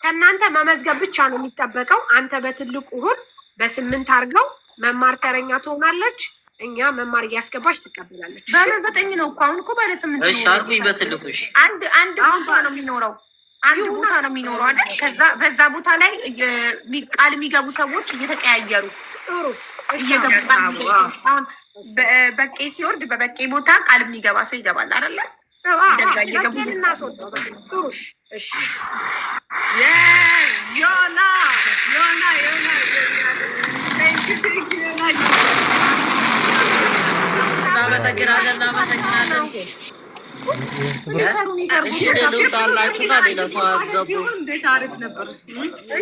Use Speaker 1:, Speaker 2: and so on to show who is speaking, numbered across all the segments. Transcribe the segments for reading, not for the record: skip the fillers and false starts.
Speaker 1: ከእናንተ መመዝገብ ብቻ ነው የሚጠበቀው። አንተ በትልቁ ሁን፣ በ8 አድርገው መማር ተረኛ ትሆናለች። እኛ መማር እያስገባች ትቀበላለች።
Speaker 2: በ9 ነው እኮ አሁን እኮ ባለ8
Speaker 3: እሺ አልኩኝ። በትልቁ እሺ፣
Speaker 2: አንድ ቦታ ነው የሚኖረው፣ አንድ ቦታ ነው የሚኖረው አይደል? ከዛ በዛ ቦታ ላይ ቃል የሚገቡ ሰዎች እየተቀያየሩ እየገቡ አሁን በበቄ ሲወርድ በበቄ ቦታ ቃል የሚገባ ሰው ይገባል አይደለ? እንደዛ እየገቡ
Speaker 3: እናመሰግናለን።
Speaker 4: ጣላችሁና ሌላ ሰው አስገቡ።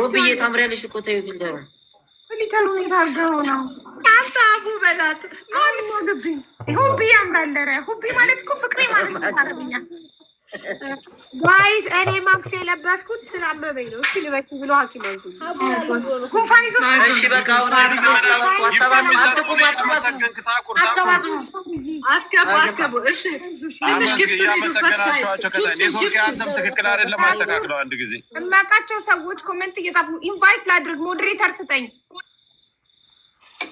Speaker 3: ሁብዬ ታምሪያለሽ እኮ ተይው።
Speaker 2: ፊልተሩን የታርገው ነው አቡ በላት ሞልብኝ። ሁቢ ያምራል። ኧረ ሁቢ ማለት እኮ ፍቅሬ ማለት ነው አረብኛ።
Speaker 1: ጋይስ እኔ ማክቴ የለበስኩት ስላመመኝ ነው። እሺ ልበሽ ብሎ ሐኪም አንቺ
Speaker 2: ጉንፋን ይዞ
Speaker 3: እሺ በቃ አሁን
Speaker 5: አስገቡ። እሺ ኔትወርክ አንተም ትክክል አይደለም። አስተካክለው አንድ ጊዜ
Speaker 2: የማውቃቸው ሰዎች ኮሜንት እየጻፉ ኢንቫይት ላድርግ ሞዴሬተር ስጠኝ።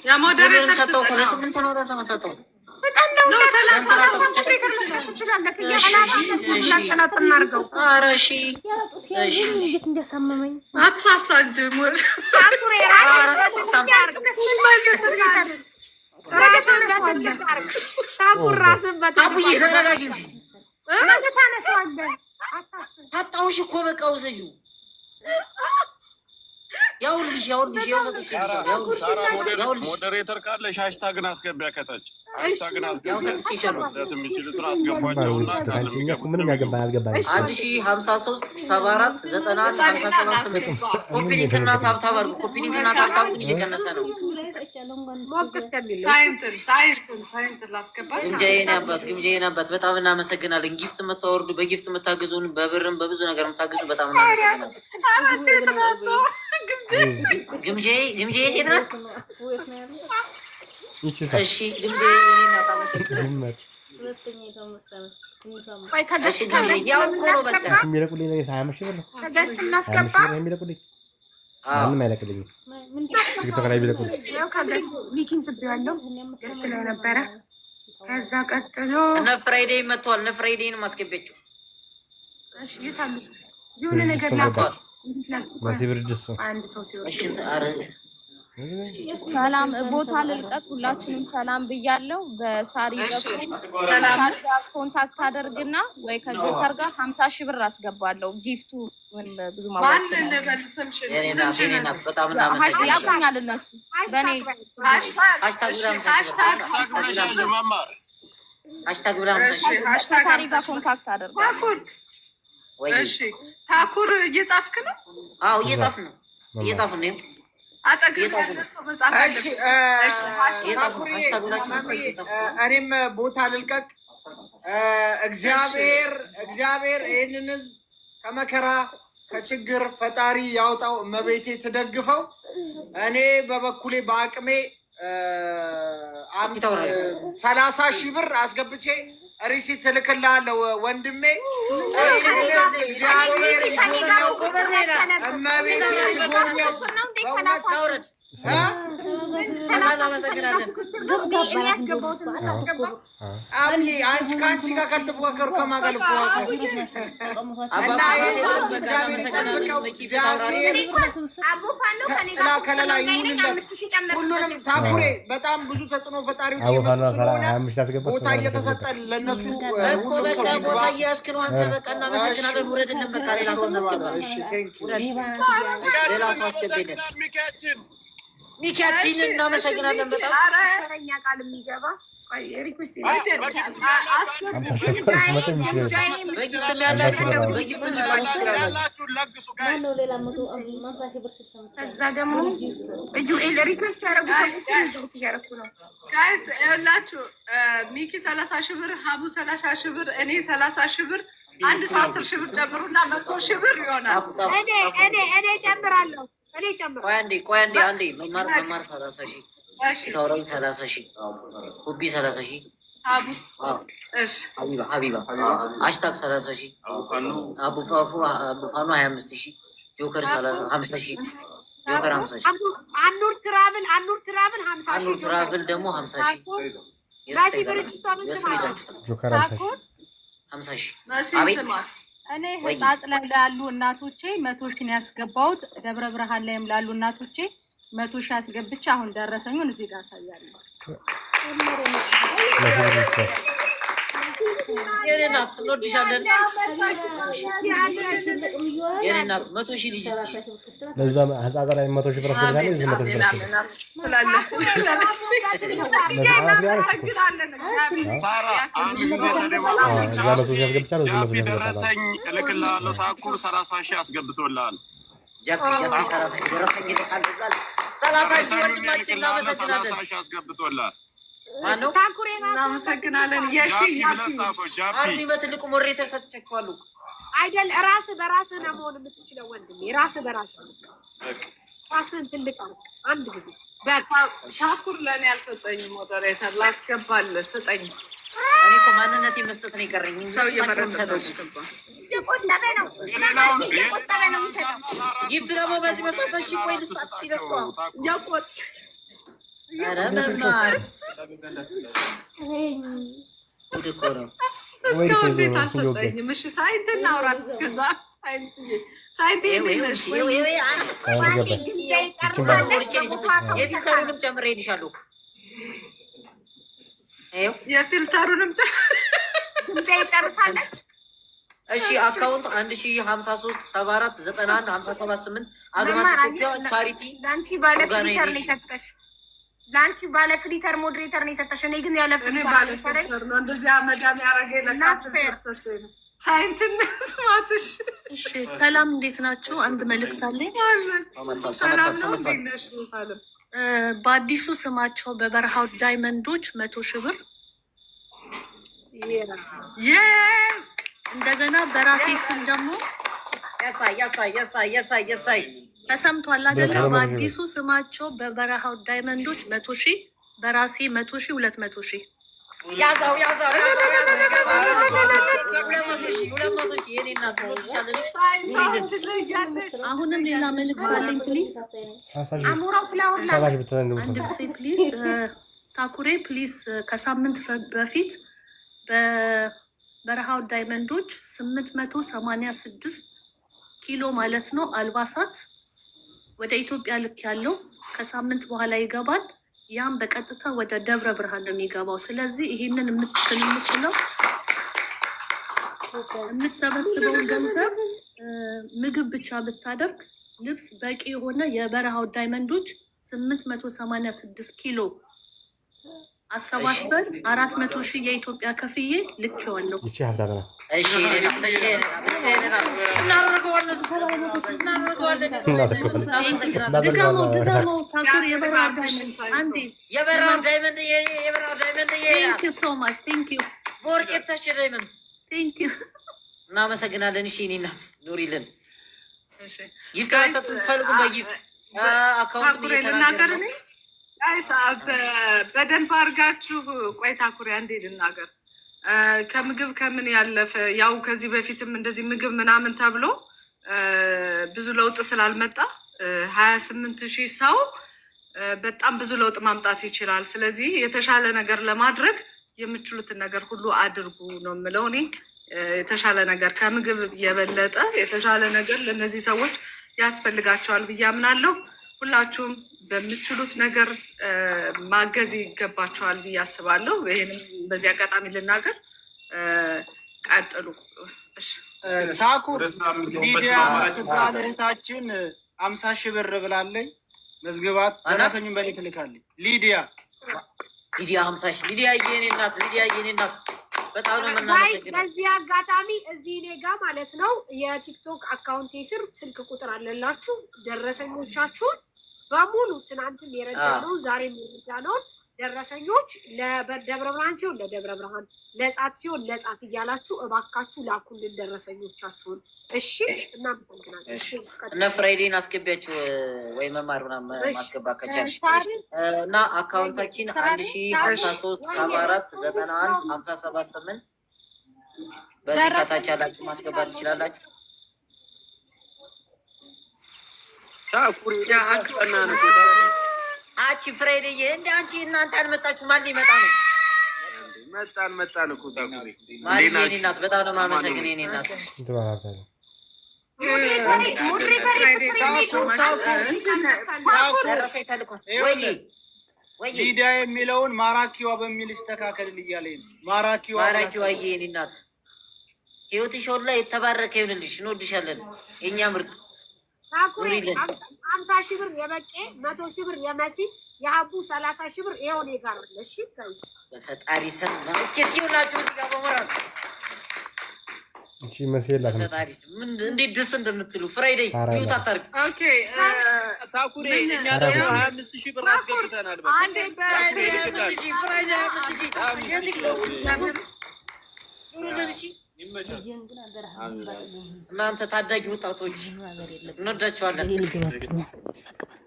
Speaker 5: ያ ሞዴሬተር
Speaker 3: ሰጠው ከ8 ነው ተመጣጣው
Speaker 2: በጣም ነው ሞዴሬተር መስራት ይችላል። ያላላላላላላ እናርገው።
Speaker 3: ኧረ እሺ
Speaker 6: እሺ እንዴት እንደሰመመኝ
Speaker 5: አትሳሳ እንጂ ሞድ
Speaker 3: ታጣውሽ እኮ በቃ ውሰጂው። ያውልሽ
Speaker 5: ሞዴሬተር ካለሽ ሃሽታግን አስገቢያ ከታች ሃሽታግን አስገቢያ የሚችሉትን አስገቧቸውና
Speaker 3: 1053749157 ኮፒ ሊንክ እና ታብታብ አድርጉ። ኮፒ ሊንክ እና ታብታብ እየቀነሰ ነው። ግምጃዬን አባት በጣም እናመሰግናለን። ጊፍት የምታወርዱ በጊፍት የምታግዙን በብርም በብዙ ነገር የምታግዙ በጣም እናመሰግናለን። ግምጄ ሴት ናት። እሺ ግምጄ
Speaker 2: ነበረ። ከዛ ቀጥሎ
Speaker 3: እነ ፍራይዴይ መጥተዋል። እነ ፍራይዴይን ማስገቢያቸው
Speaker 2: የሆነ ነገር ናቷል።
Speaker 6: አንድ ሰው ሰላም ቦታ ልልቀቅ። ሁላችንም ሰላም ብያለሁ። በሳሪ ኮንታክት አደርግና ወይ ከጆከር ጋር 50 ሺህ ብር አስገባለሁ። ጊፍቱ ብዙ ያውቁኛል እነሱ በእኔ ከሳሪ ጋር ኮንታክት አደርጋለሁ።
Speaker 5: እሺ ታኩር እየጻፍክ ነው?
Speaker 3: አዎ እየጻፍን ነው።
Speaker 4: እኔም ቦታ ልልቀቅ። እግዚአብሔር ይህንን ህዝብ ከመከራ ከችግር ፈጣሪ ያውጣው፣ እመቤቴ ትደግፈው። እኔ በበኩሌ በአቅሜ 30 ሺህ ብር አስገብቼ ሪሲት እልክልሃለሁ ወንድሜ። እግዚአብሔር ይጎብኘው፣ እመቤቴ ይጎብኘው። አንቺ ከአንቺ ጋር ካልተፎካከሩ ከማን ጋር ከለላ ይሁንለት። ሁሉንም ታኩሬ በጣም ብዙ ተጽዕኖ ፈጣሪዎች ስለሆነ ቦታ እየተሰጠ ለእነሱ
Speaker 3: ቦታ እያስክ ነው አንተ። በቃ እናመሰግናለን። ውረድልን በቃ ሌላ ሰው እናስገባለን። ሌላ ሰው አስገቢልን። ሚኪያችንን እናመሰግናለን በጣም
Speaker 2: ሸረኛ ቃል የሚገባ ሪኩዌስት ከዛ ደግሞ ጁኤል ሪኩዌስት ያደረጉ ሰዎች እያደረኩ ነው።
Speaker 5: ጋይስ ይኸውላችሁ ሚኪ 30 ሺህ ብር፣ ሀቡ 30 ሺህ ብር፣ እኔ 30 ሺህ ብር፣ አንድ ሰው 10 ሺህ ብር ጨምሩና 100 ሺህ ብር ይሆናል።
Speaker 1: እኔ ጨምራለሁ።
Speaker 3: ቆይ አንዴ መማር 30 ሺህ ታውራኝ 30 ሺህ ሁቢ 30 ሺህ ሀቢባ አሽታክ 30,000 አቡፋፉ 25,000 ጆከር 50,000 ጆከር 50,000
Speaker 1: አኑር ትራብል 50,000
Speaker 3: አኑር ትራብል ደግሞ 50,000
Speaker 1: ራሲ ብርጅቷ ምን
Speaker 7: ጆከር
Speaker 3: 50,000
Speaker 6: እኔ ህጻጽ ላይ ላሉ እናቶቼ 100,000 ነው ያስገባሁት። ደብረ ብርሃን ላይም ላሉ እናቶቼ 100,000 አስገብቼ አሁን ደረሰኙን እዚህ ጋር አሳያለሁ።
Speaker 3: የኔ እናት እንወድሻለን። የኔ እናት 100,000 ልጅ እስኪ
Speaker 7: ለዛ ህጻጽ ላይ 100,000 ብር አስገብታለሁ። እዚህ 100,000 ብር
Speaker 8: ደረሰኝ እልክልሃለሁ። ታኩር 30,000 አስገብቶልሃል።
Speaker 3: ጃፒ 30,000 ደረሰኝ ይልካል። 30,000 ወንድማችን እናመሰግናለን።
Speaker 8: 30,000 አስገብቶልሃል።
Speaker 3: ማነው?
Speaker 5: እናመሰግናለን።
Speaker 3: አርዲ በትልቁ ሞዴሬተር ሰጥቻችኋለሁ
Speaker 1: አይደል? ራስህ በራስህ ነው መሆን የምትችለው ወንድሜ። ራስህ በራስህ ራስህን ትልቅ አንድ ጊዜ
Speaker 5: ታኩር ለእኔ አልሰጠኝም። ሞዴሬተር ላስገባልህ ስጠኝ።
Speaker 3: እኔ እኮ ማንነቴ መስጠት ነው የቀረኝ እንጂ ሰጠው።
Speaker 2: እየቆጠበ ነው የሚሰጠው።
Speaker 3: ጊፍት ደግሞ በዚህ መስጠት። እሺ ቆይ ልስጣት። እሺ ለሷ ኧረ በእናትህ ጉድ እኮ ነው።
Speaker 5: እስካሁን እንዴት አልሰጠኝም? እሺ ሳይንት እናውራት። እስከዛ ሳይንት
Speaker 3: የፊልተሩንም ጨምሬልሻለሁ።
Speaker 5: የፊልተሩንም
Speaker 2: ድምፄ ጨርሳለች።
Speaker 3: እሺ አካውንት 1053 74 91 578 አግማስ ኢትዮጵያ ቻሪቲ
Speaker 2: ለአንቺ ባለ ፍሊተር ነው የሰጠሽ። ለአንቺ ባለ ፍሊተር ሞዴሬተር ነው የሰጠሽ። እኔ ግን ያለ ፍሊተር
Speaker 5: ነው። እንደዚህ አመዳም ያደረገ ሳይንትን ስማትሽ።
Speaker 9: እሺ ሰላም፣ እንዴት ናችሁ? አንድ መልእክት አለኝ።
Speaker 5: ሰላም ነው።
Speaker 9: በአዲሱ ስማቸው በበረሃው ዳይመንዶች 100,000 ብር እንደገና በራሴ ስም ደግሞ
Speaker 3: ያሳይ
Speaker 9: ተሰምቷል አይደለ? በአዲሱ ስማቸው በበረሃው ዳይመንዶች 100,000 በራሴ 100,000 200,000
Speaker 3: ያዛው
Speaker 9: አሁንም ሌላ መልዕክት አለኝ። ፕሊዝ
Speaker 2: አሞራው ፍላወር
Speaker 9: አንድ ጊዜ ፕሊዝ። ታኩሬ ፕሊዝ ከሳምንት በፊት በበረሃው ዳይመንዶች 886 ኪሎ ማለት ነው አልባሳት ወደ ኢትዮጵያ ልክ ያለው ከሳምንት በኋላ ይገባል። ያም በቀጥታ ወደ ደብረ ብርሃን ነው የሚገባው። ስለዚህ ይሄንን የምትችለው የምትሰበስበውን ገንዘብ ምግብ ብቻ ብታደርግ ልብስ በቂ የሆነ የበረሃው ዳይመንዶች 886 ኪሎ አሰባስበን 400,000 የኢትዮጵያ ከፍዬ ልኬዋለሁ።
Speaker 7: ይቺ ሀብታም ናት።
Speaker 3: እሺ
Speaker 9: ድጋመው ታኩር የበረሃው ዳይመንድ አንዴ
Speaker 3: የበረሃው ዳይመንድ
Speaker 9: ቴንክ ዩ ሶ ማች ቴንክ ዩ
Speaker 3: ቦርቄታሽ ዳይመንድ
Speaker 9: ቴንክ ዩ
Speaker 3: እናመሰግናለን። እሺ እኔ እናት ኑሪልን። ጊፍት መስጠት የምትፈልጉ በጊፍት አካውንት
Speaker 5: ልናገር እኔ በደንብ አድርጋችሁ ቆይ ታኩሪ አንዴ ልናገር። ከምግብ ከምን ያለፈ ያው ከዚህ በፊትም እንደዚህ ምግብ ምናምን ተብሎ ብዙ ለውጥ ስላልመጣ 28,000 ሰው በጣም ብዙ ለውጥ ማምጣት ይችላል። ስለዚህ የተሻለ ነገር ለማድረግ የምችሉትን ነገር ሁሉ አድርጉ ነው የምለው እኔ። የተሻለ ነገር ከምግብ የበለጠ የተሻለ ነገር ለእነዚህ ሰዎች ያስፈልጋቸዋል ብዬ አምናለሁ። ሁላችሁም በምችሉት ነገር ማገዝ ይገባቸዋል ብዬ አስባለሁ። ይህንም በዚህ አጋጣሚ ልናገር። ቀጥሉ።
Speaker 4: ታኩር ሊዲያ ትባል እህታችን 50,000 ብር ብላለኝ። መዝግባት ደረሰኙን በኔ ትልካለች። ሊዲያ
Speaker 3: 50,000 ሊዲያ የኔ እናት በጣም ነው የምናመሰግነው።
Speaker 1: በዚህ አጋጣሚ እዚህ እኔ ጋር ማለት ነው የቲክቶክ አካውንቴ ስር ስልክ ቁጥር አለላችሁ። ደረሰኞቻችሁን በሙሉ ትናንትም የረዳነው ዛሬም የረዳነውን ደረሰኞች ለደብረ ብርሃን ሲሆን ለደብረ ብርሃን፣ ለጻት ሲሆን ለጻት እያላችሁ እባካችሁ ላኩልን ደረሰኞቻችሁን። እሺ እናመሰግናለን።
Speaker 3: እነ ፍራይዴን አስገቢያችሁ ወይ መማር ምናምን ማስገባት ከቻልሽ እና አካውንታችን 1053 74 91 578 በዚህ ከታች ያላችሁ ማስገባት ትችላላችሁ።
Speaker 10: ታኩሪ ያአቀና ነው
Speaker 3: አቺ ፍሬድዬ እንደ አንቺ እናንተ አልመጣችሁ ማን ሊመጣ ነው?
Speaker 10: መጣን እኮ ታኩሪ
Speaker 3: ማን እናት በጣም ነው ማመሰግን የኔ እናት
Speaker 4: ሊዳ የሚለውን ማራኪዋ በሚል ይስተካከልን እያለኝ ነው። ማራኪዋ
Speaker 3: የኔ እናት ህይወትሽ ሁሉ የተባረከ ይሁንልሽ። እንወድሻለን የኛ ምርጥ።
Speaker 1: 50 ሺህ ብር የበቄ 100 ሺህ ብር የመሲ የአቡ 30 ሺህ ብር ይሄው ነው ጋር ነው። እሺ
Speaker 3: በፈጣሪ ስም እስኪ ሲውላችሁ እዚህ ጋር በመራው
Speaker 7: እሺ መሰላት ነው።
Speaker 3: ፈጣሪ ስም እንዴት ደስ እንደምትሉ ፍራይዴይ ዩት አታርግ።
Speaker 10: ኦኬ ታኩሪ እኛ ደግሞ 25 ሺህ ብር አስገብተናል። በቃ
Speaker 5: አንዴ
Speaker 3: ፍራይዴይ 25 ሺህ እናንተ ታዳጊ ወጣቶች እንወዳችኋለን።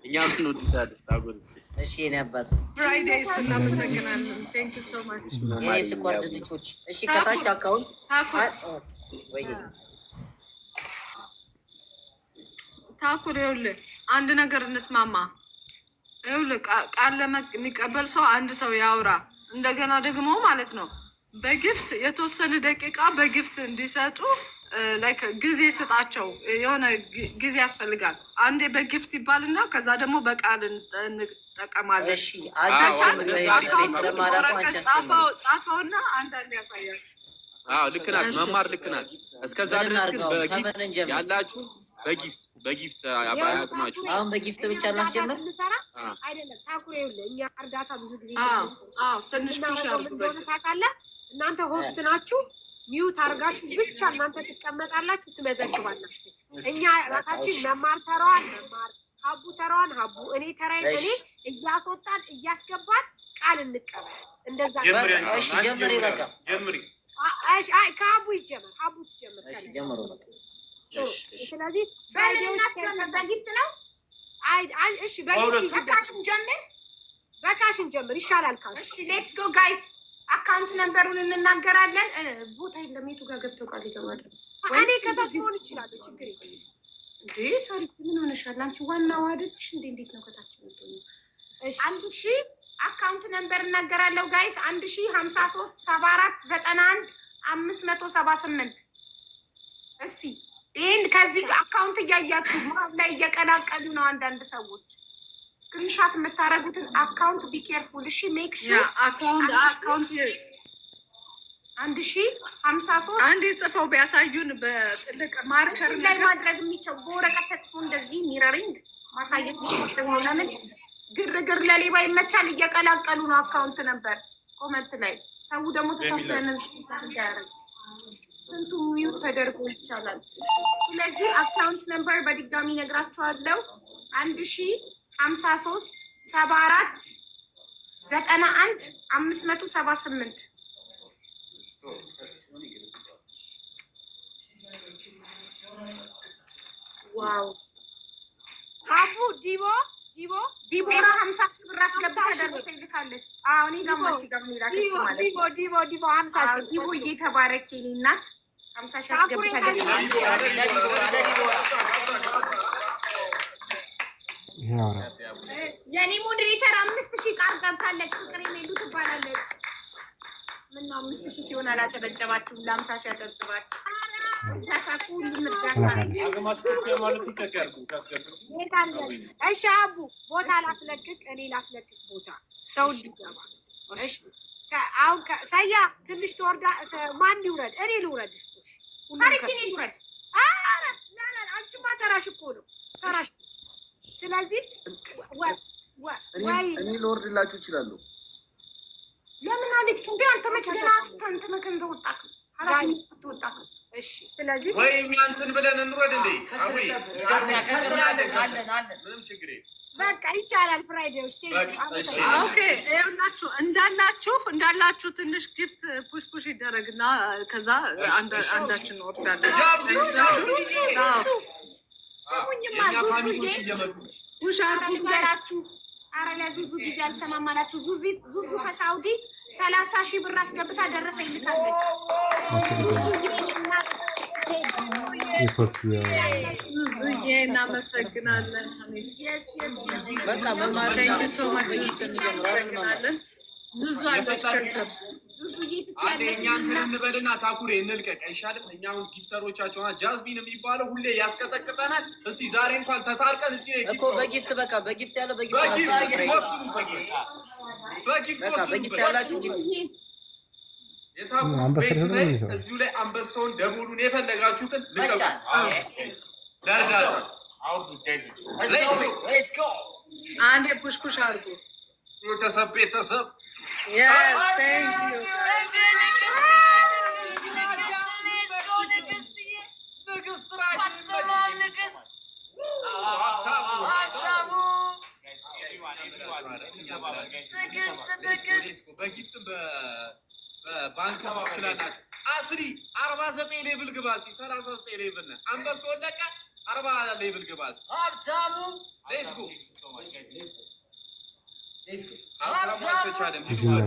Speaker 10: እኛም እንወድሻለን ታኩሪ።
Speaker 3: እሺ የኔ አባት
Speaker 5: ፍራይዴይስ እናመሰግናለን። ቴንክ ዩ ሶ ማች
Speaker 3: የኔ ስኳር ድንቾች። እሺ ከታች አካውንት
Speaker 5: ታኩር ይኸውልህ አንድ ነገር እንስማማ። ይኸውልህ ቃል የሚቀበል ሰው አንድ ሰው ያውራ። እንደገና ደግሞ ማለት ነው በጊፍት የተወሰነ ደቂቃ በጊፍት እንዲሰጡ ላይክ ጊዜ ስጣቸው። የሆነ ጊዜ ያስፈልጋል። አንዴ በጊፍት ይባልና ከዛ ደግሞ በቃል እንጠቀማለን።
Speaker 3: እሺ
Speaker 5: ጻፈውና አንዳንድ ያሳያል።
Speaker 10: ልክ ናት መማር ልክ ናት። እስከዛ ድረስ ግን በጊፍት ያላችሁ በጊፍት አባያቅማችሁ
Speaker 3: አሁን በጊፍት ብቻ እናስጀምር
Speaker 1: አይደለም። ታኩሬ ይኸውልህ እኛ እርዳታ ብዙ ጊዜ
Speaker 5: ትንሽ
Speaker 1: ታውቃለህ። እናንተ ሆስት ናችሁ። ሚዩት አድርጋችሁ ብቻ እናንተ ትቀመጣላችሁ፣ ትመዘግባላችሁ። እኛ ራሳችን መማር ተራዋን መማር፣ ሀቡ ተራዋን ሀቡ፣ እኔ ተራዬን እኔ እያስወጣን እያስገባን ቃል እንቀበል። እንደዛ
Speaker 3: ጀምሪ በቃ ጀምሪ።
Speaker 1: አይ ከሀቡ ይጀምር። ሀቡ ትጀምር።
Speaker 3: እሺ ጀምሩ በቃ።
Speaker 1: ስለዚህ
Speaker 2: በምን እናስጀምር? በጊፍት ነው?
Speaker 1: አይ እሺ በጊፍት
Speaker 2: በካሽን ጀምር።
Speaker 1: በካሽን ጀምር ይሻላል ካሽ።
Speaker 2: እሺ ሌትስ ጎ ጋይስ። አካውንት ነምበሩን እንናገራለን። ቦታ የለም። የቱ ጋር ገብተው ቃል ይገባል?
Speaker 1: እኔ ከታች ሆን ይችላል። ችግር የለም
Speaker 2: እንዴ። ሶሪ ምን ሆነሻል አንቺ? ዋናው አይደልሽ እንዴ? እንዴት ነው ከታች የምትሆኚው? እሺ 1000 አካውንት ነምበር እናገራለሁ ጋይስ። 1053 74 91 578 እስቲ ይሄን ከዚህ አካውንት እያያችሁ መሀል ላይ እየቀላቀሉ ነው አንዳንድ ሰዎች። ስክሪንሾት የምታደርጉትን አካውንት ቢ ኬርፉል እሺ። ሜክ ሹር
Speaker 5: አካውንት
Speaker 2: 1053
Speaker 5: አንዴ ጽፈው ቢያሳዩን በትልቅ ማርከር
Speaker 2: ላይ ማድረግ የሚቻል በወረቀት ተጽፎ እንደዚህ ሚረሪንግ ማሳየት ነው። ለምን ግርግር ለሌባ ይመቻል። እየቀላቀሉ ነው አካውንት ነበር ኮመንት ላይ። ሰው ደግሞ ተሳስቶ ያንን ያደርግ ስንቱ ሚውት ተደርጎ ይቻላል። ስለዚህ አካውንት ነምበር በድጋሚ ነግራችኋለሁ 1053 74 91 578
Speaker 1: ዋው ሀቡ
Speaker 2: ዲቦራ 50 ሺህ ብር አስገብታ ደረሰ ይልካለች። አዎ እኔ ጋማች ጋር ምን ይላከች ማለት ነው።
Speaker 1: ዲቦ 50 ሺህ
Speaker 2: ዲቦ እየተባረከ የኔ እናት 50 ሺህ አስገብታ ደረሰ የኔ ሞዴሬተር 5000 ቃል ገብታለች። ፍቅር የሚሉ ትባላለች። ምን ነው 5000 ሲሆን አላጨበጨባችሁም? ለ50 ሺህ አጨብጭባችሁ ታታቁ ልምርዳታ
Speaker 1: እሺ አቡ ቦታ ላስለቅቅ፣ እኔ ላስለቅቅ ቦታ ሰው እንዲገባ። እሺ አሁን ሰያ ትንሽ ተወርዳ ማን ይውረድ? እኔ ልውረድሽ።
Speaker 2: ታሪክ እኔ ልውረድ?
Speaker 1: ኧረ ላላ አንቺማ ተራሽ እኮ ነው ተራሽ። ስለዚህ
Speaker 11: እኔ ልወርድላችሁ እችላለሁ።
Speaker 2: ለምን አሌክስ እንዴ አንተ መች ገና ተንተመከ እንደወጣክ ኃላፊነት ተወጣክ።
Speaker 1: እሺ ስለዚህ
Speaker 10: ወይ እኛ እንትን ብለን እንውረድ እንዴ? አዊ ምንም ችግር የለም።
Speaker 1: በቃ ይቻላል። ፍራይዴዎች
Speaker 5: ኦኬ። ይኸውላችሁ እንዳላችሁ ትንሽ ጊፍት ፑሽ ይደረግና ከዛ አንዳችን እንወርዳለን።
Speaker 2: ስሙኝማ ዙዙዬ ውሻ ልንገራችሁ። አረ ለዙዙ ጊዜ አልሰማም አላችሁ። ዙዙ ከሳውዲ 30,000 ብር አስገብታ ደረሰኝ ልካለች።
Speaker 5: ዙዙዬ እናመሰግናለን።
Speaker 3: በቃ መማር
Speaker 5: ዙዙ አለች ከሰብ
Speaker 10: እኛን እንበልና ታኩሬ እንልቀቅ አይሻልም? እኛ አሁን ጊፍተሮቻቸው ጃዝሚን የሚባለው ሁሌ ያስቀጠቅጠናል። እስቲ ዛሬ እንኳን ተታርቀን እዚህ
Speaker 3: እኮ በጊፍት በቃ በጊፍት ያለው በጊፍት ያላችሁ
Speaker 10: እዚሁ ላይ አንበሳውን ደቦሉን የፈለጋችሁትን ልቀቁ። ለእርዳታ
Speaker 5: አንዴ ፑሽ አድርጉ።
Speaker 10: ቤተሰብ በጊፍትም በባንክ ትችላላችሁ። 49 ሌቭል ግባ እስኪ 39 ሌቭል ነህ። አንበሶ ወደቀ 40 ሌቭል ግባ እስኪ ሀብታሙ ሌትስ ጎ አልተቻለም። ሂዱበት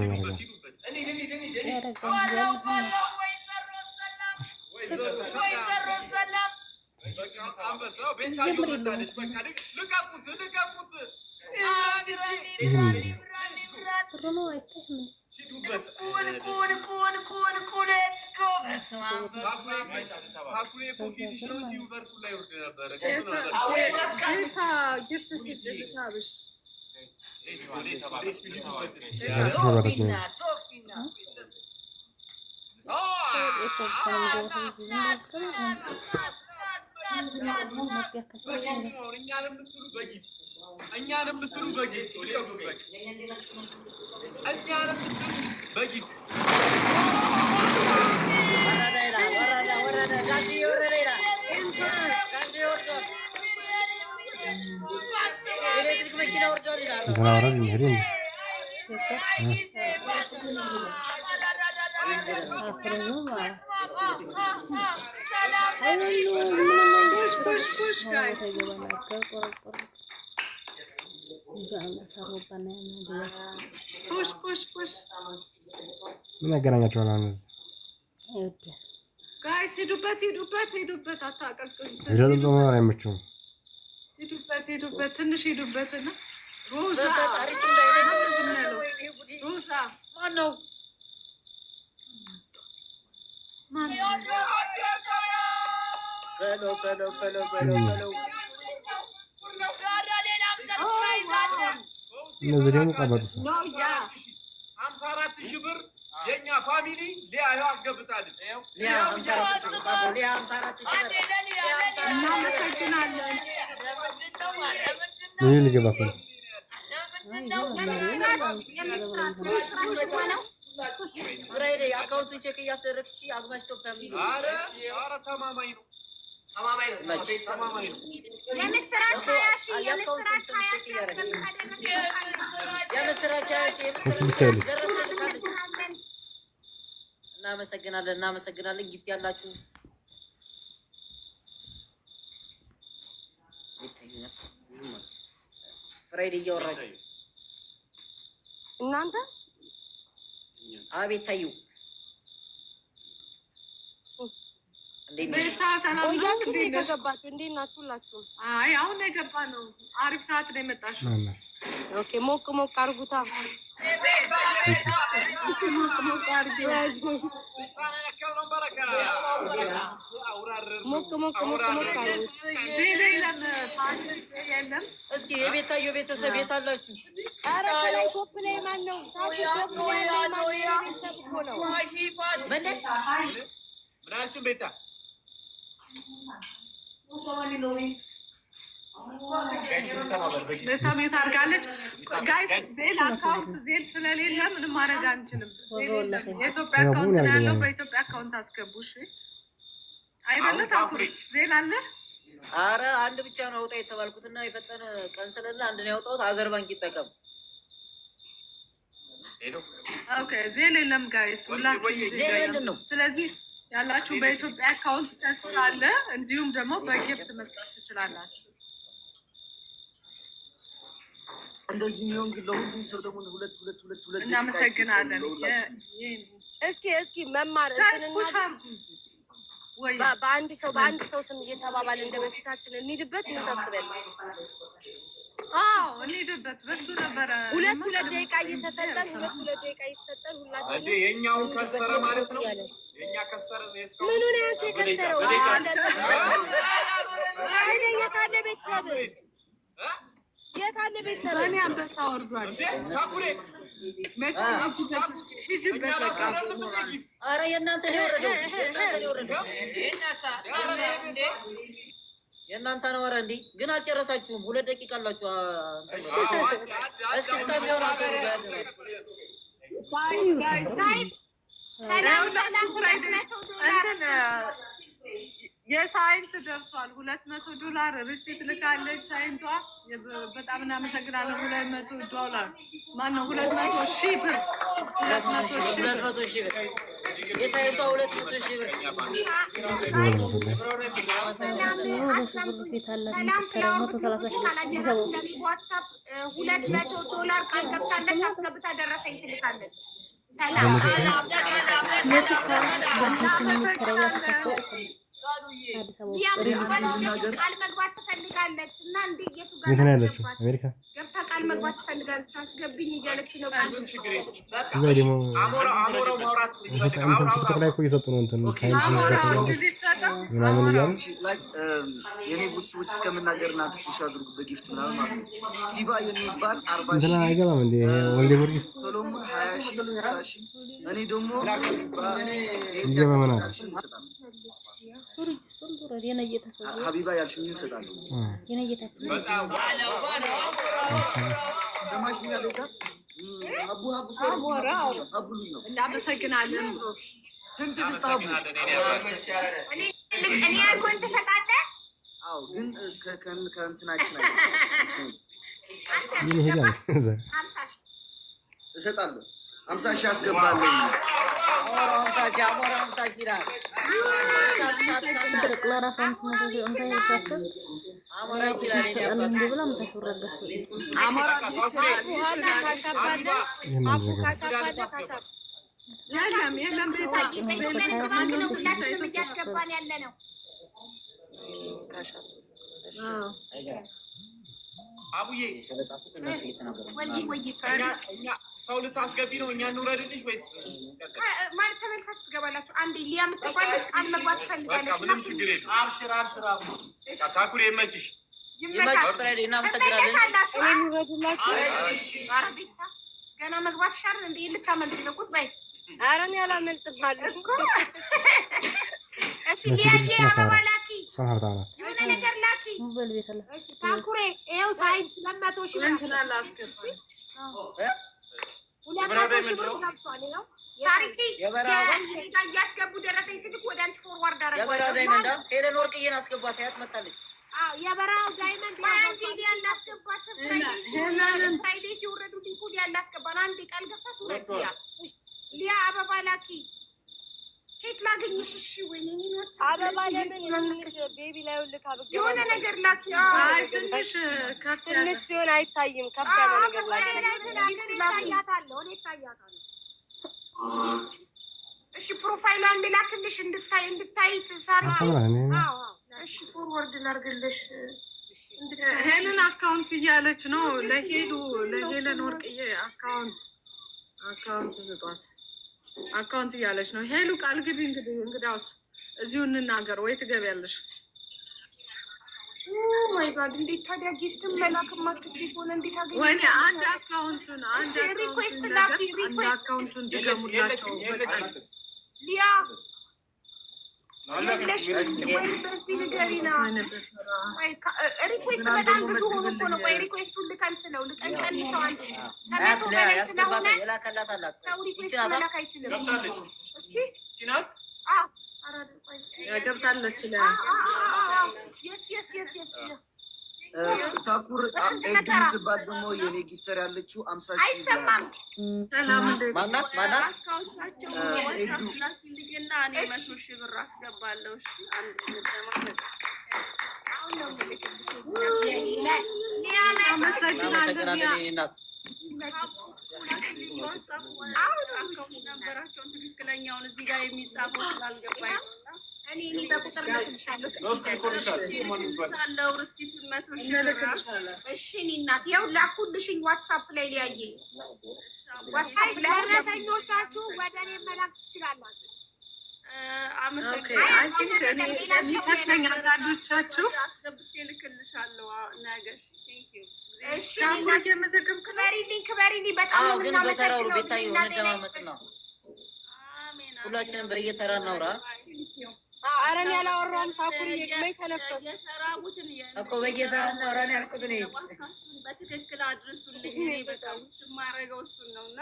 Speaker 10: አንበሳው ቤታዮ መታለች። በቃ ልቀቁት ሂዱበት። ታኩሬ እኮ ፊትሽ ነው እንጂ ዩኒቨርሱ ላይ ወርድ ነበረ።
Speaker 5: ጊፍት ሲጭልሳብሽ
Speaker 10: እኛንም ብትሉ በጊፍት
Speaker 3: ኤሌክትሪክ መኪና ወርዷል ይላል።
Speaker 7: ምን ያገናኛቸዋል? አሁን
Speaker 5: ጋይስ ሂዱበት አታቀዝቅዙት።
Speaker 7: አይመቸውም።
Speaker 5: ሂዱበት ትንሽ ሂዱበትና ሮዛ
Speaker 3: ማነው በለው
Speaker 7: እነዚህ ደግሞ ቀበጡት
Speaker 10: 54,000 ብር የኛ ፋሚሊ ሊያ አስገብታለች።
Speaker 5: እናመሰግናለን።
Speaker 7: ምን ሊገባ ነው?
Speaker 3: ፍራይዴ አካውንቱን ቼክ እያስደረግሽ አግማሽ ኢትዮጵያ የሚሉ
Speaker 10: ኧረ ተማማኝ ነው።
Speaker 2: የምስራች 20,000
Speaker 3: የምስራች እናመሰግናለን። ጊፍት ያላችሁ ፍራይዴ እያወራችሁ
Speaker 1: እናንተ
Speaker 3: አቤት ታዩ
Speaker 5: ቤታ ሰላም ነው። እንዴት
Speaker 1: ናችሁ ሁላችሁም?
Speaker 5: አይ አሁን የገባ ነው። አሪፍ ሰዓት ነው የመጣሽው።
Speaker 1: ኦኬ ሞቅ አርጉታ።
Speaker 3: እስኪ የቤታዮ ቤተሰብ የት አላችሁ?
Speaker 1: ኧረ ከላይ ቶፕ ላይ ማን ነው?
Speaker 10: ምናልሽም ቤታ
Speaker 5: ቤት አድርጋለች። ጋይስ ዜል አካውንት ዜል ስለሌለ ምንም ማድረግ አንችልም። የኢትዮጵያ አካውንት ያለው በኢትዮጵያ አካውንት አስገቡ። እሺ አይደለ? ታኩሪ ዜል አለ።
Speaker 3: አረ አንድ ብቻ ነው አውጣ የተባልኩትና የፈጠነ ቀን ስለሌለ አንድ ነው ያወጣሁት። አዘር ባንክ ይጠቀም።
Speaker 5: ኦኬ ዜል የለም ጋይስ ሁላችሁ
Speaker 3: ዜል ምንድን ነው?
Speaker 5: ስለዚህ ያላችሁ በኢትዮጵያ አካውንት አለ። እንዲሁም ደግሞ በጊፍት መስጠት ትችላላችሁ።
Speaker 3: እንደዚህ የሚሆን ግን ለሁሉም ሰው ደግሞ ሁለት
Speaker 5: እናመሰግናለን።
Speaker 11: እስኪ መማር በአንድ ሰው ስም እየተባባል እንደ በፊታችን እንሂድበት። ምን ታስቢያለሽ?
Speaker 5: እንሂድበት። በሱ ነበረ
Speaker 11: ሁለት ደቂቃ እየተሰጠን ሁላችንም
Speaker 10: የኛውን ከሰረ ማለት ነው። የኛ ከሰረ
Speaker 11: ምኑ ነው ያንተ የከሰረው? የት አለ ቤተሰብ?
Speaker 5: እኔ አንበሳ ወርዷል።
Speaker 3: ኧረ የእናንተ የእናንተ ነው። ኧረ እንዴ ግን አልጨረሳችሁም። 2 ደቂቃ አላችሁ። እስኪ እስከሚሆን
Speaker 5: የሳይንት ደርሷል። $200 ሪሲት ልካለች ሳይንቷ። በጣም እናመሰግናለን። $200 ማነው? 200,000 ብር
Speaker 3: 200,000 ብር የሳይንቷ 200,000 ብር።
Speaker 2: $200 ቃል ገብታለች። አስገብታ ደረሰኝ ትልካለች። ቃል መግባት ትፈልጋለች እና የቱ ጋር ገብታ ቃል መግባት ትፈልጋለች። አስገብኝ እያለች ነው።
Speaker 7: ቲክቶክ ላይ እኮ እየሰጡ ነው ምናምን እያሉ
Speaker 3: የኔ ቤተሰቦች እስከምናገር እናንተ ፑሽ አድርጉ በጊፍት ምናምን ማለት ነው። ዲባ የሚባል 40
Speaker 7: እንትና አይገባም እንዴ ወልዴ ጊዮርጊስ
Speaker 3: ሰሎሞን 20,000 60,000 እኔ ደግሞ ሀቢባ ያልሽኝ እንሰጣለሁ።
Speaker 5: እናመሰግናለን።
Speaker 2: እኔ ያልኩህን ትሰጣለህ?
Speaker 3: አዎ ግን ከእንትናችን እሰጣለሁ። 50,000 አስገባለሁ። 50,000 ይላል።
Speaker 2: እያስገባን ያለ ነው።
Speaker 10: አቡዬ ሰው ልታስገቢ ነው? እኛ እንውረድልሽ ወይስ
Speaker 2: ማለት ተመልሳችሁ ትገባላችሁ? አንዴ ሊያ የምትባለች ቃል መግባት ትፈልጋለች።
Speaker 10: ምንም ችግር የለም። አብሽር ታኩሬ ይመችሽ።
Speaker 2: ገና መግባት ሻር እንደ ልታመልጥ ነው። ቁጥ በይ።
Speaker 11: ኧረ እኔ አላመልጥም አለ እኮ።
Speaker 2: እሺ ሊያዬ አበባ ላኪ፣ የሆነ ነገር ላኪ። እሺ ታኩሬ ይኸው ሳይድ 200,000 ብር አላስገባኝ። 200,000 ብር ገብቷል። ይኸው ታሪቲ እያስገቡ ደረሰኝ ስልክ ወደ አንቺ ፎርዋርድ አደረገ።
Speaker 3: የበራው ዳይመንድ ሄለን ወርቅዬን አስገባት። ያት መጣለች።
Speaker 2: የበራው ዳይመንድ አንዴ ሊያን ላስገባት። ፍራይዴ ሲወረዱ ሊንኩ ሊያን ላስገባን። አንዴ ቃል ገብታ ትውረድ። ሊያ አበባ ላኪ። ኬት ላገኝሽ? እሺ ወይኔ ኒኖት
Speaker 11: አበባ ለምን ትንሽ ቤቢ ላይ ልካ ብገባ
Speaker 2: የሆነ ነገር ላኪ።
Speaker 5: ትንሽ ከፍ
Speaker 11: ትንሽ ሲሆን አይታይም። ከፍ ያለ ነገር ላኪ።
Speaker 2: እሺ ፕሮፋይሏን ልላክልሽ እንድታይ ትሳሪ። እሺ ፎርወርድ ላርግልሽ።
Speaker 5: ሄለን አካውንት እያለች ነው። ለሄለን ወርቅዬ አካውንት ስጧት። አካውንት እያለች ነው። ሄሉ ቃል ግቢ። እንግዲያውስ እዚሁ እንናገር ወይ ትገቢያለሽ?
Speaker 2: ማይ ጋድ እንዴት ታዲያ ጊፍትን መላክ ማትችይ ሆነ? እንዴት አገኘ?
Speaker 5: ወይኔ አንድ አካውንቱን
Speaker 2: ሪኩዌስት ላኪ።
Speaker 5: አካውንቱን ድገሙላቸው።
Speaker 2: ሊያ የለሽ በዚህ ንገሪና። ሪኩዌስት በጣም ብዙ ሆኖ እኮ ነው። ቆይ ሪኩዌስቱን ልቀንስለው ልቀንሰው። አንዴ ከመቶ በላይ ስለሆነ ሰው ሪኩዌስት መላክ አይችልም።
Speaker 5: ገብታለች።
Speaker 3: ታኩር የምትባል ደግሞ የኔ ጊፍተር ያለችው 50,000
Speaker 2: አይሰማም።
Speaker 3: ማናት?
Speaker 9: ፈልግና እኔ 100 ሺህ ብር አስገባለሁ። እሺ አንድ ለማለት
Speaker 2: አሁን ነው ልክልሽ ነበራቸውን ትክክለኛውን እዚህ ጋር የሚጻፈው ስላልገባኝ ነውና እኔ በቁጥር ልክልሻለሁ። ርስቲቱን 100 ሺህ ብር እሺ እኔ እናት ያው ላኩልሽኝ ዋትሳፕ ላይ ሊያየ ዋትሳፕ ላይ
Speaker 1: ሰራተኞቻችሁ ወደ እኔ መላክ ትችላላችሁ።
Speaker 5: አንዳንዶቻችሁ
Speaker 9: አስገብቼ ልክልሻለሁ ነገ።
Speaker 2: እሺ ክበሪልኝ በጣም ነው የምናመሰግነው።
Speaker 3: ሁላችንም በየተራ እናውራ።
Speaker 11: ኧረ እኔ አላወራሁም። ታኩሪ የቅመኝ ተነፈሰ
Speaker 3: እኮ በየተራ እናውራ ነው ያልኩት እኔ።
Speaker 9: በትክክል አድርሱልኝ። እኔ በጣም የማደርገው እሱን ነው እና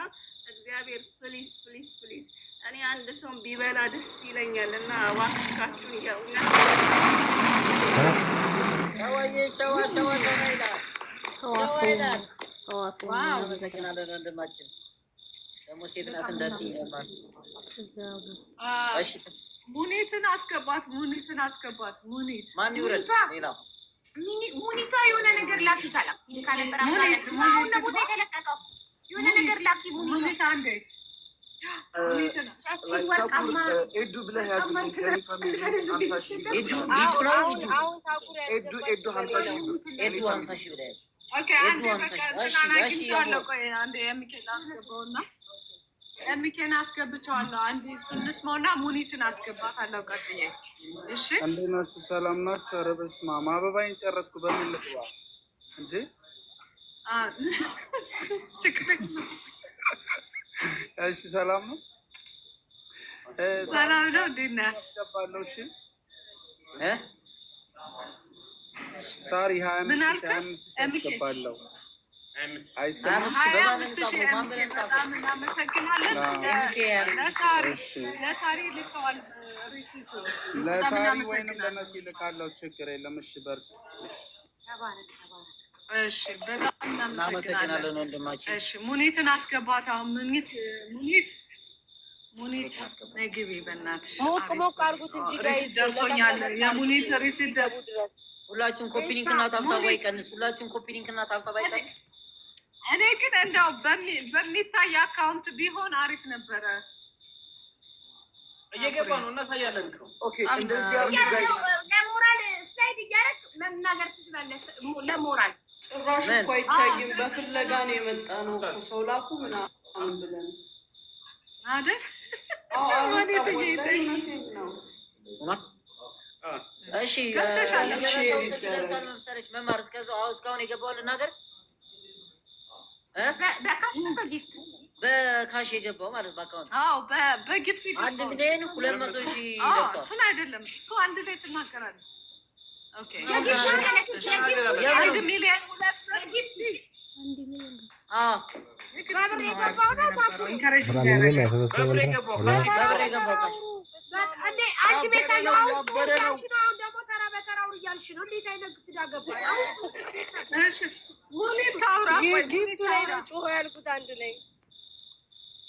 Speaker 9: እግዚአብሔር ፕሊዝ ፕሊዝ ፕሊዝ እኔ አንድ ሰው ቢበላ ደስ ይለኛል እና እባካችሁን የእውነት
Speaker 3: አመሰግናለን ወንድማችን። ደግሞ ሴት ናት እንዳትዪ ይዘማል።
Speaker 5: ሙኒትን አስገባት። ሙኒት
Speaker 3: ማን ይውረድ? ሌላ
Speaker 2: ሙኒቷ የሆነ ነገር ላኪ ካላ ካለበራ አሁን ነው ቦታ የተለቀቀው የሆነ ነገር ላኪ ሙኒት አንዴ
Speaker 4: ኤዱ ብለህ ያዝልኝ። ከኔ ፋሚሊ 50 ሺህ
Speaker 3: ኤዱ 50 ሺህ ብለህ ያዝ።
Speaker 5: ኦኬ አንዴ በቃ አግኝቼዋለሁ። ቆይ አንዴ የሚኬን አስገባውና የሚኬን አስገብቼዋለሁ። አንዴ እሱን እንስማውና ሙኒትን አስገባታለሁ ቀጥዬ። እሺ
Speaker 12: እንዴት ናችሁ? ሰላም ናችሁ? ኧረ በስመ አብ አበባዬን ጨረስኩ። በምን ልግባ እንዴ? እሺ ሰላም ነው።
Speaker 5: ሰላም ነው። እንዴት ነህ?
Speaker 12: አስገባለሁ። እሺ ሳሪ 25 አስገባለሁ።
Speaker 5: ለሳሪ ልከዋል ሪሲቱን።
Speaker 12: ለሳሪ ወይንም ለመሲ ልካለሁ። ችግር የለም። እሺ በርቱ።
Speaker 5: እሺ በጣም እናመሰግናለን
Speaker 3: ወንድማችን።
Speaker 5: እሺ ሙኒትን አስገባት። አሁን ሙኒት ነይ ግቢ በእናትሽ።
Speaker 11: ሞቅ አድርጉት እንጂ
Speaker 5: ሪሲት ደርሶኛል። የሙኒት ሪሲት
Speaker 3: ሁላችሁም ኮፒ ሊንክ እና ታብታብ አይቀንስ። ሁላችሁም ኮፒ ሊንክ እና ታብታብ አይቀንስ።
Speaker 5: እኔ ግን እንደው በሚታይ አካውንት ቢሆን አሪፍ ነበረ።
Speaker 10: እየገባ ነው እናሳያለን።
Speaker 4: ኦኬ እንደዚህ አድርጋችሁ
Speaker 2: ለሞራል ስላይድ እያደረግ መናገር ትችላለህ። ለሞራል
Speaker 13: ጭራሽ እኮ አይታይም። በፍለጋ ነው የመጣ ነው እኮ ሰው ላኩ ምናምን ብለን
Speaker 5: አይደል?
Speaker 3: እሺ መማር እስካሁን የገባውን ልናገር።
Speaker 2: በካሽ በጊፍት
Speaker 3: በካሽ የገባው ማለት በአካውንት
Speaker 5: በጊፍት
Speaker 3: 1 ሚሊዮን 200 ሺህ ደርሷል።
Speaker 5: እሱን አይደለም እሱ አንድ ላይ ትናገራለህ። ኦኬ
Speaker 2: 1 ሚሊዮን
Speaker 11: ጊፍቱ ላይ ነው ጮኸ ያልኩት አንድ ላይ።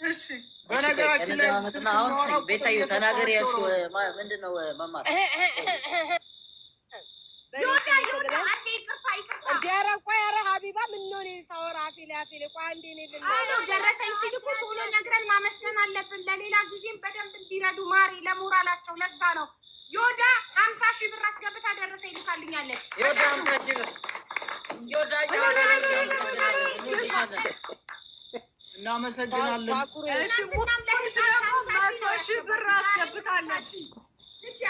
Speaker 5: እሺ
Speaker 4: በነገራችን ላይ
Speaker 3: አሁን ቤታዬ ተናገር ያልሽው ምንድን ነው? መማር
Speaker 11: ሀቢባ ምነው እኔ ሳወራ አፌ ላይ ቆይ አንዴ እኔ
Speaker 2: ደረሰኝ ሲልኩ ቶሎ ነግረን ማመስገን አለብን። ለሌላ ጊዜም በደንብ እንዲረዱ ማሬ ለሞራላቸው። ለዛ ነው ዮዳ 50 ሺህ ብር አስገብታ ደረሰኝ ልካልኛለች።
Speaker 3: ዮዳ 50 ሺህ ብር
Speaker 4: እናመሰግናለን።
Speaker 5: ሺህ ብር አስገብታለች።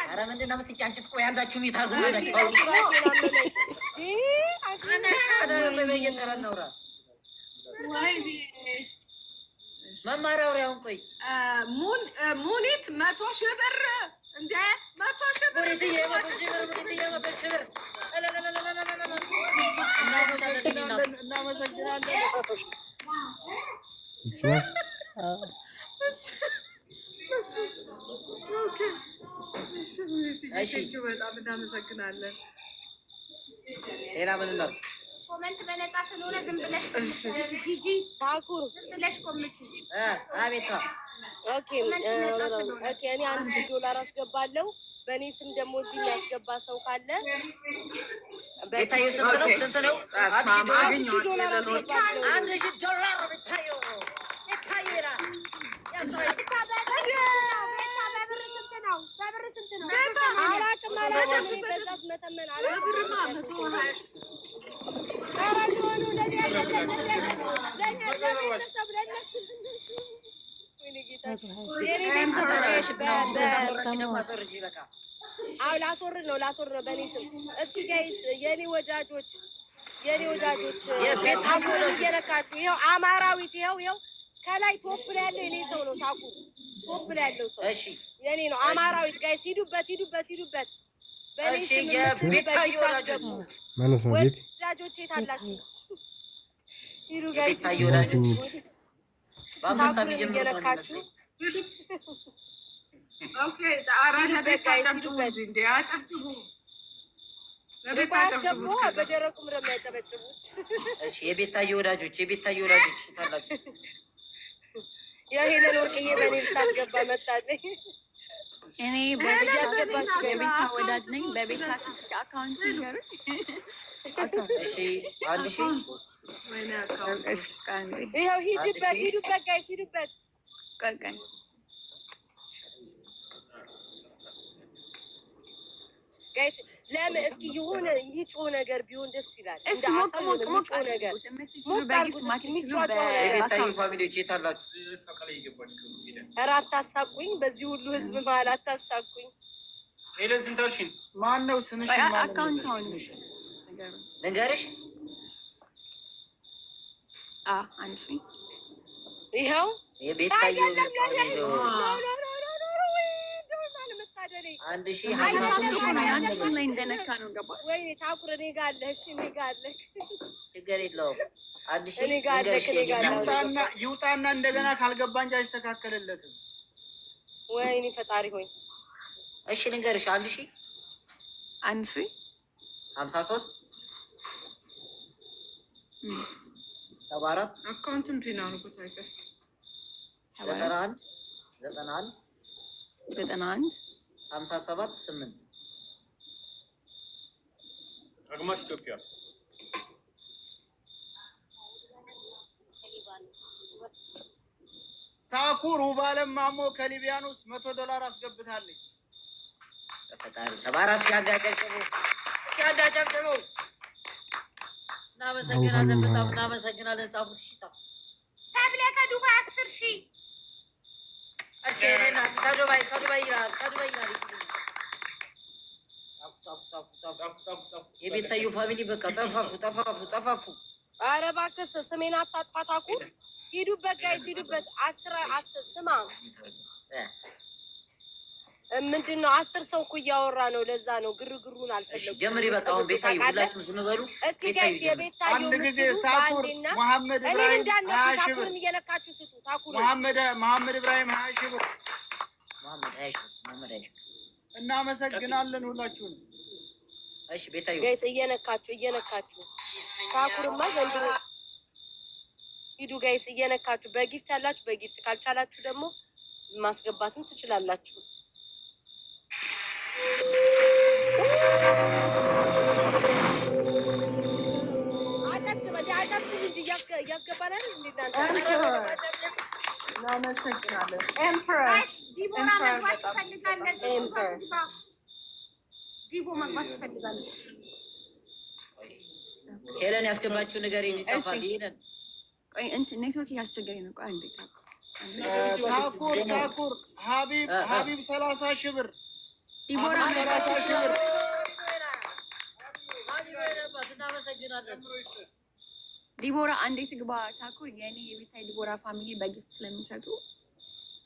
Speaker 3: ኧረ ምንድን ነው የምትጫጩት? ቆይ አንዳችሁ ሚታርጉ መማር አውሪያውን ቆይ
Speaker 5: ሙኒት 100 ሺህ ብር እንደ 100 ሺህ ብር በጣም እናመሰግናለን።
Speaker 3: ሌላ ምን ነው?
Speaker 2: ኮመንት በነፃ ስለሆነ ዝም ብለሽ ጂጂ ባኩር ዝም ብለሽ ኮምቺ።
Speaker 3: አቤት
Speaker 11: ኦኬ ኦኬ እኔ $1000 አስገባለሁ። በእኔ ስም ደግሞ እዚህ የሚያስገባ ሰው ካለ
Speaker 3: ቤታዮ ስንት ነው?
Speaker 11: $1000 አስገባለሁ።
Speaker 3: $1000 ቤታዮ ቤታየራ
Speaker 1: በብር ስንት ነው?
Speaker 11: አላውቅም በዛስ መተመን አላውቅም። ኧረ ሊሆኑ ለኔ አይደለም ለኔ ለቤተሰብ ለነሱ ላስወርድ ነው በእኔ ስም። እስኪ ጋይስ የኔ ወዳጆች እየነካችሁ ይኸው አማራዊት ይኸው ከላይ ቶፕ ላይ ያለው የኔ ሰው ነው። ታኩ ቶፕ ላይ ያለው ሰው የኔ ነው። አማራዊት ጋይስ ሂዱበት። በእኔ ስም
Speaker 3: የቤታዮ
Speaker 11: ወዳጆች የት አላችሁ? ሂዱ ጋይስ
Speaker 3: የቤታዮ ወዳጆች በአምሳ
Speaker 11: እየነካችሁ
Speaker 5: ኦኬ አራዳ ቤታችሁ እንዴ አጨብጭቡ።
Speaker 11: ለቤታችሁ በደረቁም የሚያጨበጭቡት
Speaker 3: እሺ የቤታዮ ወዳጆች ታላችሁ
Speaker 11: የሄለን ወርቅዬ በእኔ ልታስገባ መጣለኝ።
Speaker 14: እኔ በቤታችሁ የቤታ ወዳጅ ነኝ። በቤታ ስልክ አካውንት ይገሩ
Speaker 3: እሺ አንድ ሺ
Speaker 5: ወይኔ አካውንት
Speaker 11: ይኸው ሂዱበት ጋይስ ሂዱበት።
Speaker 14: ቀቀኝ
Speaker 11: ጋይስ ለምን እስኪ የሆነ የሚጮህ ነገር ቢሆን ደስ ይላል።
Speaker 14: እስኪ ሞቅ ነገር
Speaker 3: የቤታዮ ፋሚሊዎች የት አላችሁ?
Speaker 11: ኧረ አታሳቁኝ፣ በዚህ ሁሉ ህዝብ መሀል አታሳቁኝ።
Speaker 4: ሄለን ስንት አልሽኝ? ማን ነው ስምሽ?
Speaker 14: አካውንት አሁን
Speaker 3: ልንገርሽ
Speaker 14: አንቺ
Speaker 11: ይኸው
Speaker 3: የቤታዮ
Speaker 14: አንድ ሺህ ላይ እንደነካ ነው ገባሽ?
Speaker 11: ወይኔ ታኩር እኔ ጋር አለ። እሺ እኔ ጋር አለ፣
Speaker 3: ችግር የለውም። አንድ ሺህ
Speaker 11: እኔ ጋር አለ።
Speaker 4: ይውጣና እንደገና ካልገባ እንጂ አይስተካከልለትም።
Speaker 11: ወይኔ ፈጣሪ ሆይ።
Speaker 3: እሺ ልንገርሽ አንድ ሺህ 53 74
Speaker 5: አካውንቱን ፒን አድርጉት። አይቀስ
Speaker 3: 91 57 8
Speaker 4: አግማሽ ኢትዮጵያ ታኩር ውባለም ማሞ ከሊቢያኖስ $100 አስገብታለች።
Speaker 3: ፈጣሪ ሰባራ ሲያጋጨጭቡ እናመሰግናለን። በጣም እናመሰግናለን። ጻፉት። እሺ ጻፉ።
Speaker 2: ተብለ ከዱባይ 10,000
Speaker 3: እሺ እኔና ከዱባይ ይላል። የቤታዮ ፋሚሊ በቃ ጠፋፉ።
Speaker 11: ኧረ እባክህ ስሜን አታጥፋ ታኩር። ሂዱበት ጋይስ ሂዱበት። 10 ስማ ምንድን ነው 10 ሰው እኮ እያወራ ነው። ለዛ ነው ግርግሩን አልፈለጉም።
Speaker 3: ጀምሪ በቃ አሁን ቤታዮ ሁላችሁም ዝም በሉ።
Speaker 11: እስኪ ጋይስ የቤታዮ
Speaker 4: አንድ ጊዜ ታኩር መሐመድ ኢብራሂም 20 ሺህ ብር
Speaker 11: እየነካችሁ ስጡ። ታኩር
Speaker 4: መሐመድ ኢብራሂም 20 ሺህ ብር
Speaker 3: መሐመድ
Speaker 4: እናመሰግናለን ሁላችሁም።
Speaker 3: እሺ ቤታዮ
Speaker 11: ጋይስ እየነካችሁ ታኩርማ ዘንድሮ ሂዱ ጋይስ እየነካችሁ። በጊፍት ያላችሁ በጊፍት ካልቻላችሁ ደግሞ ማስገባትም ትችላላችሁ። አጨብጭብ እንጂ እያስገባናል።
Speaker 5: እናመሰግናለን።
Speaker 2: ዲቦራ መግባት ትፈልጋለች። ዲቦ መግባት ትፈልጋለች።
Speaker 3: ሄለን ያስገባችው ነገር ይጻፋል። ሄለን
Speaker 14: ቆይ እንትን ኔትወርክ እያስቸገረኝ ነው። ቆይ አንዴ
Speaker 4: ታኩር ሀቢብ 30 ሺህ ብር
Speaker 14: ዲቦራ
Speaker 4: 30 ሺህ ብር
Speaker 3: እናመሰግናለን።
Speaker 14: ዲቦራ አንዴ ትግባ። ታኩር የኔ የቤታዮ ዲቦራ ፋሚሊ በጊፍት ስለሚሰጡ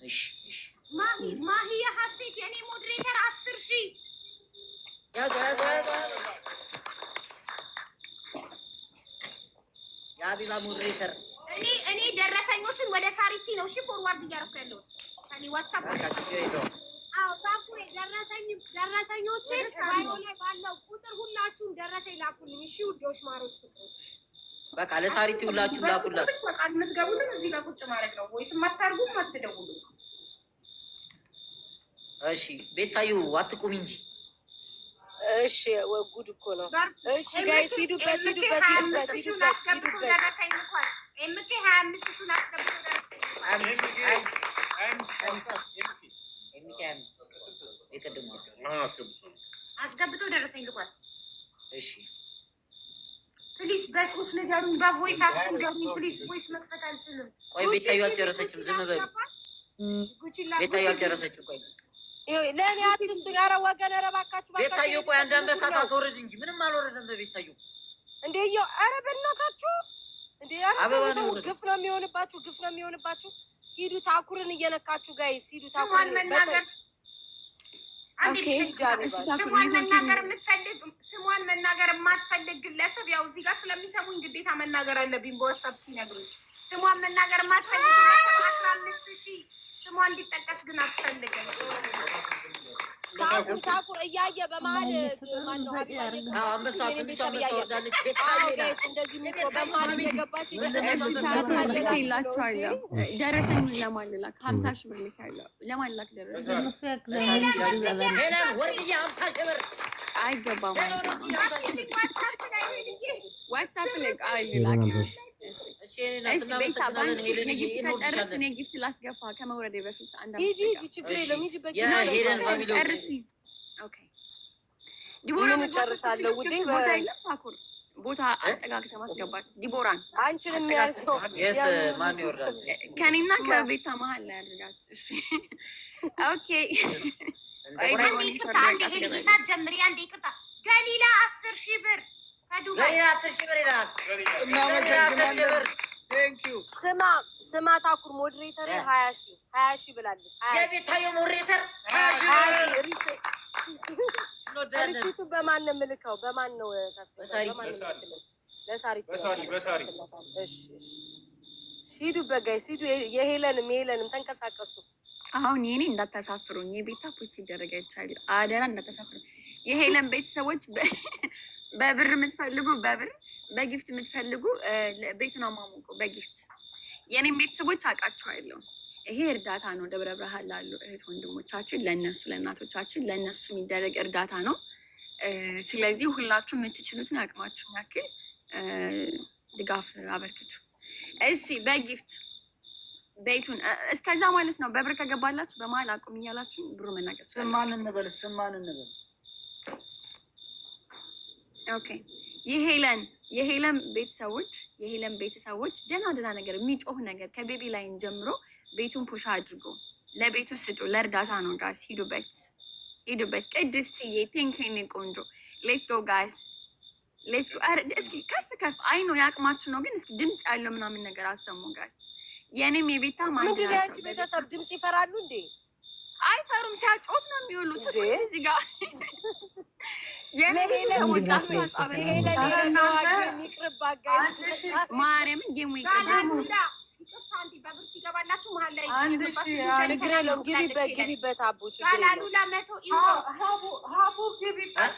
Speaker 3: እሺ
Speaker 2: ማሂያ ሀሴት የኔ ሞዴሬተር 10,000
Speaker 3: ያዘ የሀቢባ ሞዴሬተር
Speaker 2: እኔ ደረሰኞችን ወደ ሳሪቲ ነው እሺ ፎርዋርድ እያደረኩ ያለሁት ከኔ ዋትስአፕ
Speaker 1: ታኩሬ ደረሰኞችን ባዮ ላይ ባለው ቁጥር ሁላችሁም ደረሰኝ ላኩልኝ። እሺ ውዶች ማሮች ፍቅሮች
Speaker 3: በቃ ለሳሪቲ ሁላችሁም ላኩላት።
Speaker 2: በቃ የምትገቡትን እዚህ ጋር ቁጭ ማድረግ ነው። ወይስ የማታርጉም አትደውሉ።
Speaker 3: እሺ ቤታዩ አትቁሚ እንጂ።
Speaker 11: እሺ ጉድ እኮ ነው። እሺ ጋይስ ሂዱበት ሂዱበት ሂዱበት ሂዱበት ሂዱበት።
Speaker 2: ኤምኬ 25 አስገብቶ አስገብቶ ደረሰኝ ልኳል።
Speaker 3: እሺ
Speaker 2: ፕሊዝ በጽሁፍ ንገሩኝ፣ በቮይስ አትንገሩኝ ፕሊዝ። ቮይስ መክፈት አልችልም።
Speaker 3: ቆይ ቤታዩ አልጨረሰችም፣ ዝም በሉ። ቤታዩ አልጨረሰችም። ቆይ
Speaker 11: ለእኔ አትስጡኝ። ኧረ ወገን፣ ኧረ እባካችሁ
Speaker 3: ቤታዩ። ቆይ አንድ አንበሳ ታስወርድ እንጂ ምንም አልወረደም በቤታዩ።
Speaker 11: እንዴ ኧረ በእናታችሁ እንዴ! ግፍ ነው የሚሆንባችሁ፣ ግፍ ነው የሚሆንባችሁ። ሂዱ ታኩርን እየነካችሁ ጋይስ፣ ሂዱ ታኩርን መናገር።
Speaker 2: ስሟን መናገር የማትፈልግ ግለሰብ ያው እዚህ ጋር ስለሚሰሙኝ ግዴታ መናገር አለብኝ። በዋትሳፕ ሲነግሩኝ ስሟን መናገር የማትፈልግ ግለሰብ 15,000 ስሟ እንዲጠቀስ ግን አትፈልግም።
Speaker 11: ታኩር እያየ በመሀል ማነው
Speaker 3: አንበሳ ትንሽ አንበሳ ወርዳለች።
Speaker 11: እንደዚህ ምሮ በመሀል እየገባች
Speaker 14: ልኬላቸዋለሁ። ደረሰኝ ለማልላክ 50,000 ብር ልኬያለሁ። ለማልላክ ደረሰኝ
Speaker 3: ወርቅዬ 50,000 ብር
Speaker 14: አይገባም። ዋትሳፕ ላይ ቃልላክ። እሺ ቤታ ባንቺ የጊፍት ከጨረሽ እኔ ጊፍት ላስገፋ ከመውረዴ በፊት አንድ
Speaker 11: ሂጂ ሂጂ፣ ችግር የለውም ሂጂ።
Speaker 14: ጨርሺ። ኦኬ ዲቦራ
Speaker 11: ጨርሻለሁ ውዴ።
Speaker 14: ቦታ የለም ታኩር ቦታ አጠጋግተህ ማስገባት ዲቦራን
Speaker 11: አንቺንም የሚያርሰው
Speaker 3: ማን ይወርዳል?
Speaker 14: ከኔና ከቤታ መሀል ላይ አድርጋት። እሺ ኦኬ።
Speaker 2: ሂሳብ ጀምሪ። አንዴ ይቅርታ። ገሊላ 10,000 ብር ከዱባይ
Speaker 3: 10,000 ብር ይላል።
Speaker 11: ስማ ታኩር ሞዴሬተር 20,000 ብላለች።
Speaker 3: የቤታዩ ሞዴሬተር
Speaker 11: 20,000 ሪሲቱ በማን ነው የምልከው? በማን ነው ለሳሪት። እሺ ሂዱበት ጋይስ ሂዱ። የሄለንም ተንቀሳቀሱ።
Speaker 14: አሁን የኔ እንዳታሳፍሩኝ። የቤታ ፖስት ሲደረግ አይቻለሁ። አደራ እንዳታሳፍሩኝ። የሄለን ቤተሰቦች በብር የምትፈልጉ በብር፣ በጊፍት የምትፈልጉ ቤቱን አሟሙቁ በጊፍት። የኔም ቤተሰቦች አውቃቸዋለሁ። ይሄ እርዳታ ነው። ደብረ ብርሃን ላሉ እህት ወንድሞቻችን፣ ለእነሱ ለእናቶቻችን፣ ለእነሱ የሚደረግ እርዳታ ነው። ስለዚህ ሁላችሁ የምትችሉትን አቅማችሁን ያክል ድጋፍ አበርክቱ። እሺ በጊፍት ቤቱን እስከዛ ማለት ነው። በብር ከገባላችሁ በመሀል አቁም እያላችሁ ብሩ መናገር
Speaker 4: ስማን እንበል።
Speaker 14: ኦኬ የሄለን ቤተሰቦች ደህና ነገር የሚጮህ ነገር ከቤቢ ላይን ጀምሮ ቤቱን ፑሻ አድርጎ ለቤቱ ስጡ። ለእርዳታ ነው ጋስ። ሂዱበት። ቅድስትዬ ቴንክኔ ቆንጆ። ሌትስ ጎ ጋስ ሌትስ ጎ። እስኪ ከፍ አይ ነው ያቅማችሁ ነው፣ ግን እስኪ ድምፅ ያለው ምናምን ነገር አሰሙ ጋስ። የኔም የቤታ
Speaker 11: ምንድን ነው ያንቺ ቤተሰብ ድምፅ ይፈራሉ እንዴ?
Speaker 14: አይፈሩም። ሲያጮት ነው የሚውሉ። ስጡኝ እዚህ ጋር ማርያምን ጌሙ ይቀዳሉ።
Speaker 2: በብር ሲገባላችሁ መሀል ላይ
Speaker 11: ችግር የለውም። ግቢበት አቡ ችግር
Speaker 2: ጋላሉላ 100 ዩሮ ሀቡ ግቢበት።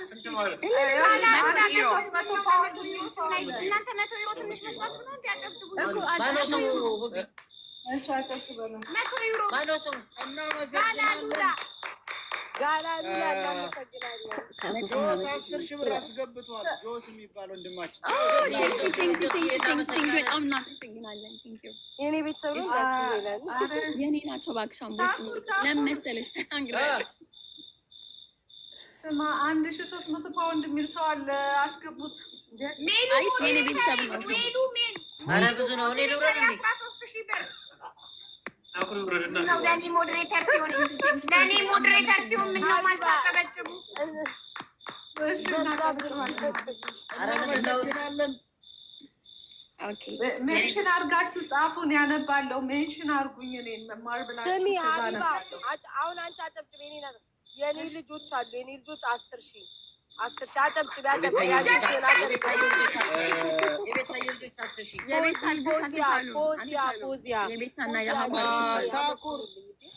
Speaker 2: እናንተ 100 ዩሮ ትንሽ መስማት ነው። እንዲያጨብጭቡ ጋላሉላ እናመሰግናለን።
Speaker 4: ጆስ 10,000 ብር አስገብቷል። ጆስ የሚባል ወንድማችን
Speaker 14: በጣም እናመሰግናለን።
Speaker 11: የኔ ቤተሰብ
Speaker 14: የኔ ናቸው። እባክሽን ቦስት ለምን መሰለሽ ተናግራለሁ።
Speaker 13: ስማ 1,300 ፓውንድ የሚል ሰው አለ። አስገቡት።
Speaker 14: አይሽ የኔ ቤተሰብ ነው።
Speaker 3: ኧረ ብዙ ነው። እኔ ልውረድ እንዴ?
Speaker 2: 13,000 ብር ለእኔ ሞዴሬተር ሲሆን ምነው ማታጨበጭቡ?
Speaker 13: ሜንሽን አርጋችሁ ጻፉን። ያነባለው ሜንሽን አርጉኝ። እኔን መማር ብላችሁ
Speaker 11: ስሚ ሀቢባ፣ አሁን አንቺ አጨብጭብ። የኔ ልጆች አሉ። የኔ ልጆች 10,000 አጨብጭብ።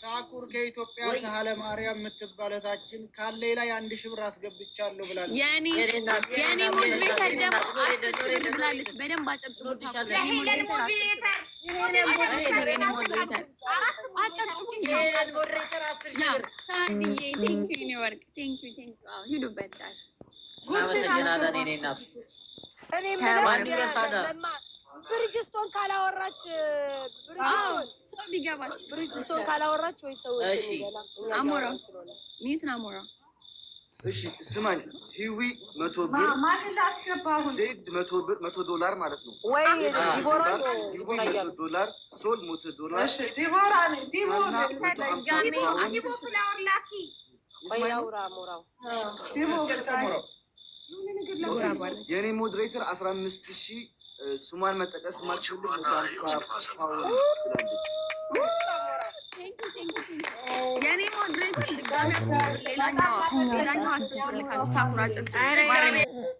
Speaker 4: ታኩር ከኢትዮጵያ ሳህለ ማርያም የምትባለታችን ካለ ላይ 1,000 ብር አስገብቻለሁ ብላለች።
Speaker 14: የኔ ሞዴሬተር ደግሞ 10,000 ብር ብላለች። በደንብ አጨብጭቡ። አጨብጭቡ።
Speaker 3: ሞዴሬተር 10 ሺህ ብር
Speaker 14: ሳንዬ ቴንኪው ኒ ወርቅ ቴንኪው። አዎ ሂዱበት ዳስ
Speaker 3: እናመሰግናለን። እኔ እናት
Speaker 11: እኔ ብሪጅስቶን ካላወራች
Speaker 14: ሰው ቢገባ
Speaker 11: ብሪጅስቶን ካላወራች ወይ ሰው
Speaker 3: እሺ
Speaker 14: አሞራ ሚዩትን አሞራ
Speaker 15: እሺ ስማኝ ሂዊ 100 ብር
Speaker 5: ማን ላስገባው
Speaker 15: ዜድ 100 ብር $100 ማለት ነው
Speaker 11: ወይ ዲቦራ
Speaker 15: $100 ሶል $100
Speaker 5: እሺ ዲቦራ
Speaker 2: ዲቦ ፍላወር ላኪ
Speaker 11: ወይ አውራ ሞራው
Speaker 15: የኔ ሞዴሬተር 15000 ሱማን መጠቀስ ማልችል 150 ፓውንድ ብላለች።
Speaker 14: የኔ ሞዴሬተር ድጋሚ ሌላኛው 10 ብር ልካለች። ታኩራ ጨብጨብ